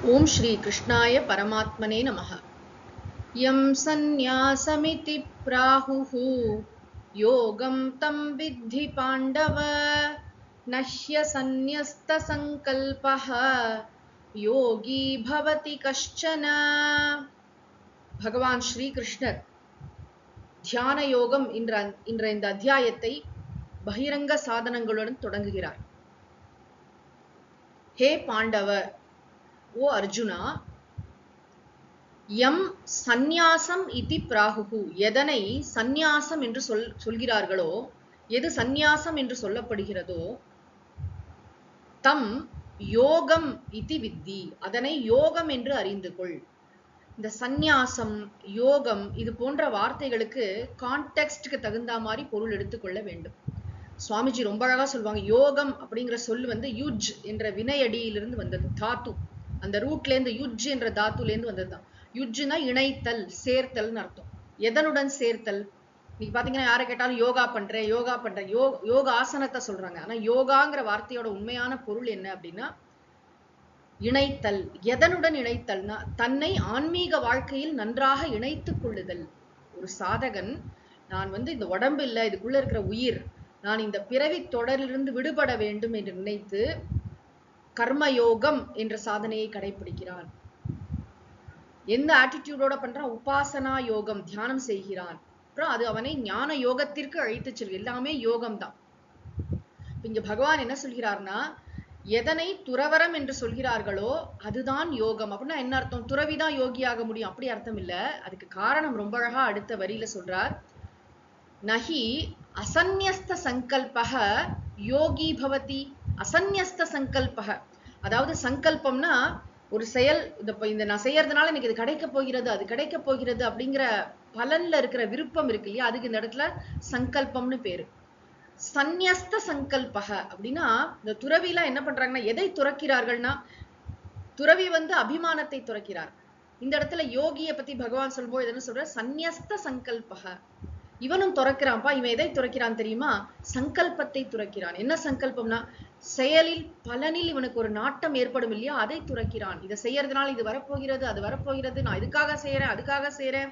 ओम श्री कृष्णाय परमात्मने नमः। यं सन्न्यासमिति प्राहुः योगं तं विद्धि पाण्डव न ह्यसन्न्यस्तसङ्कल्पः योगी भवति कश्चन। भगवान श्री कृष्णர் தியான யோகம் என்ற இந்த அத்தியாயத்தை பகிரங்க சாதனங்களுடன் தொடங்குகிறார். ஹே பாண்டவ, ஓ அர்ஜுனா, யம் சந்நியாசம் இதி பிராகுகு, எதனை சந்நியாசம் என்று சொல்கிறார்களோ, எது சந்நியாசம் என்று சொல்லப்படுகிறதோ, தம் யோகம் இதி வித்தி, அதனை யோகம் என்று அறிந்து கொள். இந்த சந்நியாசம், யோகம் இது போன்ற வார்த்தைகளுக்கு கான்டெக்ஸ்டுக்கு தகுந்த மாதிரி பொருள் எடுத்துக்கொள்ள வேண்டும். சுவாமிஜி ரொம்ப அழகா சொல்லுவாங்க, யோகம் அப்படிங்கிற சொல் யுஜ் என்ற வினையடியிலிருந்து வந்தது, தாத்து. அந்த ரூட்ல இருந்து யுஜ் என்ற தாத்துல இருந்து வந்ததுதான். யுஜ்னா இணைத்தல், சேர்த்தல்னு அர்த்தம். எதனுடன் சேர்த்தல்? நீங்க பாத்தீங்கன்னா யாரை கேட்டாலும் யோகா பண்றேன் யோகா பண்றேன், யோக ஆசனத்தை சொல்றாங்க. ஆனா யோகாங்கிற வார்த்தையோட உண்மையான பொருள் என்ன அப்படின்னா இணைத்தல். எதனுடன் இணைத்தல்னா தன்னை ஆன்மீக வாழ்க்கையில் நன்றாக இணைத்துக் கொள்ளுதல். ஒரு சாதகன், நான் இந்த உடம்பு இல்லை, இதுக்குள்ள இருக்கிற உயிர், நான் இந்த பிறவி தொடரிலிருந்து விடுபட வேண்டும் என்று நினைத்து கர்மயோகம் என்ற சாதனையை கடைபிடிக்கிறான். எந்த ஆட்டிடியூடோட பண்றான்? உபாசனா யோகம், தியானம் செய்கிறான். அப்புறம் அது அவனை ஞான யோகத்திற்கு அழைத்து செல்லும். எல்லாமே யோகம் தான். இங்க பகவான் என்ன சொல்கிறார்னா, எதனை துறவரம் என்று சொல்கிறார்களோ அதுதான் யோகம். அப்படின்னா என்ன அர்த்தம்? துறவிதான் யோகியாக முடியும் அப்படி அர்த்தம் இல்ல. அதுக்கு காரணம் ரொம்ப அழகா அடுத்த வரியில சொல்றார். நஹி அசந்நியஸ்த சங்கல்பக யோகி பவதி. அசந்நியஸ்த சங்கல்பக, அதாவது சங்கல்பம்னா ஒரு செயல், இந்த நான் செய்யறதுனால எனக்கு இது கிடைக்க போகிறது, அது கிடைக்க போகிறது அப்படிங்கிற பலன்ல இருக்கிற விருப்பம் இருக்கு இல்லையா, அதுக்கு இந்த இடத்துல சங்கல்பம்னு பேரு. சந்நியஸ்த சங்கல்பக அப்படின்னா இந்த துறவிலாம் என்ன பண்றாங்கன்னா, எதை துறக்கிறார்கள்னா, துறவி அபிமானத்தை துறக்கிறார். இந்த இடத்துல யோகியை பத்தி பகவான் சொல்லும்போது என்ன சொல்ற? சந்நியஸ்த சங்கல்பக. இவனும் துறக்கிறான்ப்பா. இவன் எதை துறக்கிறான் தெரியுமா? சங்கல்பத்தை துறக்கிறான். என்ன சங்கல்பம்னா, செயலில் பலனில் இவனுக்கு ஒரு நாட்டம் ஏற்படும் இல்லையா, அதை துறக்கிறான். இதை செய்யறதுனால இது வரப்போகிறது, அது வரப்போகிறது, நான் இதுக்காக செய்யறேன் அதுக்காக செய்யறேன்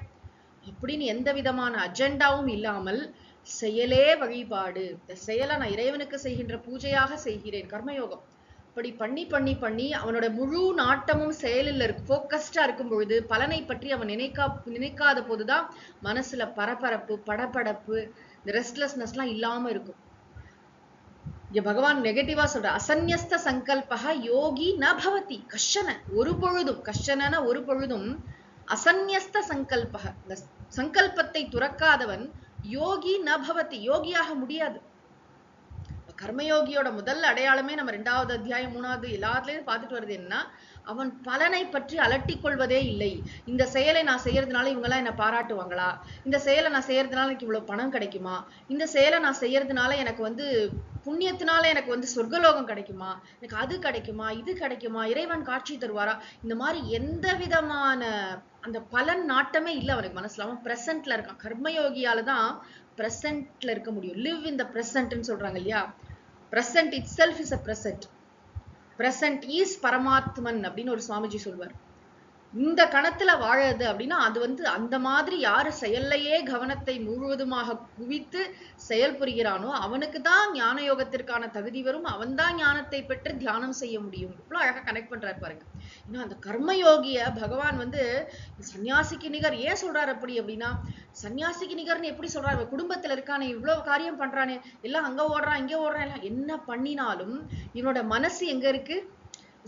அப்படின்னு எந்த விதமான அஜெண்டாவும் இல்லாமல் செயலே வழிபாடு, இந்த செயலை நான் இறைவனுக்கு செய்கின்ற பூஜையாக செய்கிறேன், கர்மயோகம். அப்படி பண்ணி பண்ணி பண்ணி அவனோட முழு நாட்டமும் செயலில் போக்கஸ்டா இருக்கும் பொழுது பலனை பற்றி அவன் நினைக்காத போதுதான் மனசுல பரபரப்பு, படபடப்பு, இந்த ரெஸ்ட்லெஸ்னஸ் எல்லாம் இல்லாம இருக்கும். இங்க பகவான் நெகட்டிவா சொல்ற, அசந்நியஸ்த சங்கல்பக யோகி ந பவதி கஷ்டன. ஒரு பொழுதும், கஷ்டன ஒரு பொழுதும், அசந்நியஸ்த சங்கல்பக, இந்த சங்கல்பத்தை துறக்காதவன் யோகி ந பவதி, யோகியாக முடியாது. கர்மயோகியோட முதல் அடையாளமே நம்ம 2வது அத்தியாயம் 3வது எல்லாத்துலயும் பார்த்துட்டு வருது என்ன, அவன் பலனை பற்றி அலட்டிக் கொள்வதே இல்லை. இந்த செயலை நான் செய்யறதுனால இவங்கெல்லாம் என்ன பாராட்டுவாங்களா, இந்த செயலை நான் செய்யறதுனால எனக்கு இவ்வளவு பணம் கிடைக்குமா, இந்த செயலை நான் செய்யறதுனால எனக்கு புண்ணியத்தினால எனக்கு சொர்க்கலோகம் கிடைக்குமா, எனக்கு அது கிடைக்குமா, இது கிடைக்குமா, இறைவன் காட்சி தருவாரா, இந்த மாதிரி எந்த விதமான அந்த பலன் நாட்டமே இல்லை அவனுக்கு மனசுல. அவன் பிரசன்ட்ல இருக்கான். கர்மயோகியாலதான் பிரசன்ட்ல இருக்க முடியும். லிவ் இன் த பிரசன்ட்னு சொல்றாங்க இல்லையா, present itself is a present. present is பரமாத்மன் அப்படின்னு ஒரு சுவாமிஜி சொல்வார். இந்த கணத்துல வாழறது அப்படின்னா அது அந்த மாதிரி யாரு செயல்லையே கவனத்தை முழுவதுமாக குவித்து செயல் புரிகிறானோ அவனுக்கு தான் ஞான யோகத்திற்கான தகுதி வரும். அவன் தான் ஞானத்தை பெற்று தியானம் செய்ய முடியும். இவ்வளவு அழகா கனெக்ட் பண்றாரு பாருங்க. ஏன்னா அந்த கர்மயோகிய பகவான் சன்னியாசிக்கு நிகர் ஏன் சொல்றாரு அப்படி அப்படின்னா, சன்னியாசிக்கு நிகர்னு எப்படி சொல்றாரு? குடும்பத்துல இருக்கானே, இவ்வளவு காரியம் பண்றானே, எல்லாம் அங்க ஓடுறான் இங்க ஓடுறான், எல்லாம் என்ன பண்ணினாலும் இவனோட மனசு எங்க இருக்கு?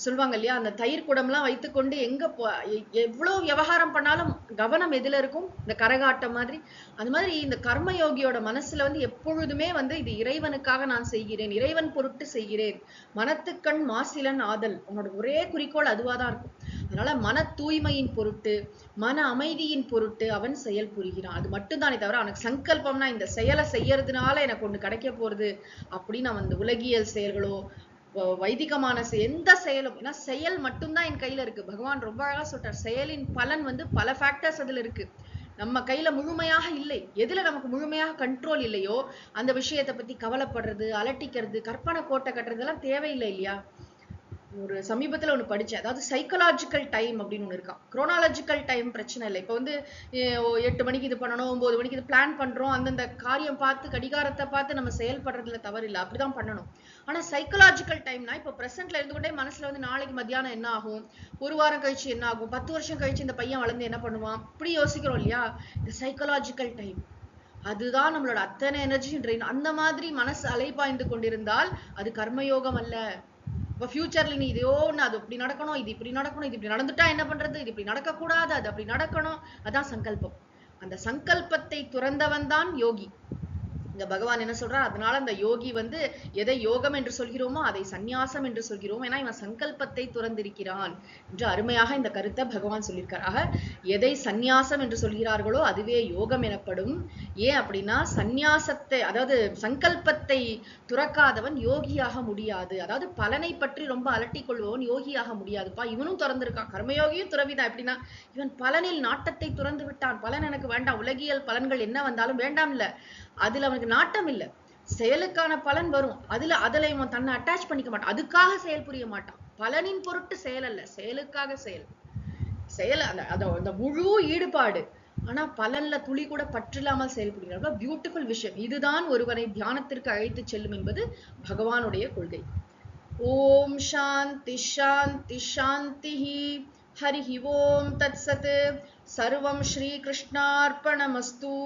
சொல்லுவாங்க இல்லையா, அந்த தயிர் குடம்லாம் வைத்துக்கொண்டு எவ்வளவு விவகாரம் பண்ணாலும் கவனம் எதுல இருக்கும்? இந்த கரகாட்டம் மாதிரி. அது மாதிரி இந்த கர்மயோகியோட மனசுல எப்பொழுதுமே இது இறைவனுக்காக நான் செய்கிறேன், இறைவன் பொருட்டு செய்கிறேன், மனத்துக்கண் மாசிலன் ஆதல், அவனோட ஒரே குறிக்கோள் அதுவாதான் இருக்கும். அதனால மன தூய்மையின் பொருட்டு, மன அமைதியின் பொருட்டு அவன் செயல் புரிகிறான். அது மட்டும்தானே தவிர அவனுக்கு சங்கல்பம்னா இந்த செயலை செய்யறதுனால எனக்கு ஒண்ணு கிடைக்க போறது அப்படின்னு அவன் உலகியல் செயல்களோ வைதிகமான எந்த செயலும், ஏன்னா செயல் மட்டும்தான் என் கையில இருக்கு. பகவான் ரொம்ப அழகா சொல்றார், செயலின் பலன் பல ஃபேக்டர்ஸ் அதுல இருக்கு, நம்ம கையில முழுமையாக இல்லை. எதுல நமக்கு முழுமையாக கண்ட்ரோல் இல்லையோ அந்த விஷயத்தை பத்தி கவலைப்படுறது, அலட்டிக்கிறது, கற்பனை கோட்டை கட்டுறது எல்லாம் தேவையில்லை இல்லையா. ஒரு சமீபத்துல ஒண்ணு படிச்சேன். அதாவது சைக்காலஜிக்கல் டைம் அப்படின்னு ஒண்ணு இருக்காம். குரோனாலஜிக்கல் டைம் பிரச்சனை இல்லை. இப்ப வந்து 8 மணிக்கு இது பண்ணணும், 9 மணிக்கு இது பிளான் பண்றோம். அந்தந்த காரியம் பார்த்து கடிகாரத்தை பார்த்து நம்ம செயல்படுறதுல தவறு இல்லை. அப்படிதான் பண்ணணும். ஆனா சைக்காலஜிக்கல் டைம்னா இப்ப பிரசன்ட்ல இருந்து கொண்டே மனசுல வந்து நாளைக்கு மத்தியானம் என்ன ஆகும், ஒரு வாரம் கழிச்சு என்ன ஆகும், 10 வருஷம் கழிச்சு இந்த பையன் வளர்ந்து என்ன பண்ணுவான், இப்படி யோசிக்கிறோம் இல்லையா? இந்த சைக்காலஜிக்கல் டைம் அதுதான் நம்மளோட அத்தனை எனர்ஜியும் ட்ரெயின். அந்த மாதிரி மனசு அலைபாய்ந்து கொண்டிருந்தால் அது கர்மயோகம் அல்ல. இப்ப ஃபியூச்சர்ல நீ இதோ ஒண்ணு அது இப்படி நடக்கணும், இது இப்படி நடக்கணும், இது இப்படி நடந்துட்டா என்ன பண்றது, இது இப்படி நடக்க கூடாது, அது அப்படி நடக்கணும், அதான் சங்கல்பம். அந்த சங்கல்பத்தை துறந்தவன் தான் யோகி. இங்க பகவான் என்ன சொல்றார், அதனால அந்த யோகி வந்து எதை யோகம் என்று சொல்கிறோமோ அதை சந்நியாசம் என்று சொல்கிறோம். ஏன்னா இவன் சங்கல்பத்தை துறந்திருக்கிறான் என்று அருமையாக இந்த கருத்தை பகவான் சொல்லியிருக்கார். ஆக எதை சந்நியாசம் என்று சொல்கிறார்களோ அதுவே யோகம் எனப்படும். ஏன் அப்படின்னா சந்நியாசத்தை, அதாவது சங்கல்பத்தை துறக்காதவன் யோகியாக முடியாது. அதாவது பலனை பற்றி ரொம்ப அலட்டிக் கொள்பவன் யோகியாக முடியாதுப்பா. இவனும் துறந்திருக்கான், கர்மயோகியும் துறவிதான். எப்படின்னா இவன் பலனில் நாட்டத்தை துறந்து விட்டான். பலன் எனக்கு வேண்டாம், உலகியல் பலன்கள் என்ன வந்தாலும் வேண்டாம் இல்ல, அதுல அவனுக்கு நாட்டம் இல்லை. செயலுக்கான பலன் வரும், அதுல இவன் தன்னை அட்டாச் பண்ணிக்க மாட்டான், அதுக்காக செயல் புரிய மாட்டான். பலனின் பொருட்டு செயல் அல்ல, செயலுக்காக செயல் அந்த முழு ஈடுபாடு. ஆனா பலன்ல துளி கூட பற்றில்லாமல் செயல்படுகிறார். பியூட்டிஃபுல் விஷயம். இதுதான் ஒருவரை தியானத்திற்கு அழைத்து செல்லும் என்பது பகவானுடைய கொள்கை. ஓம் சாந்தி சாந்தி சாந்தி. ஹரி ஓம் தத்சத். சர்வம் ஸ்ரீ கிருஷ்ணார்ப்பணமஸ்து.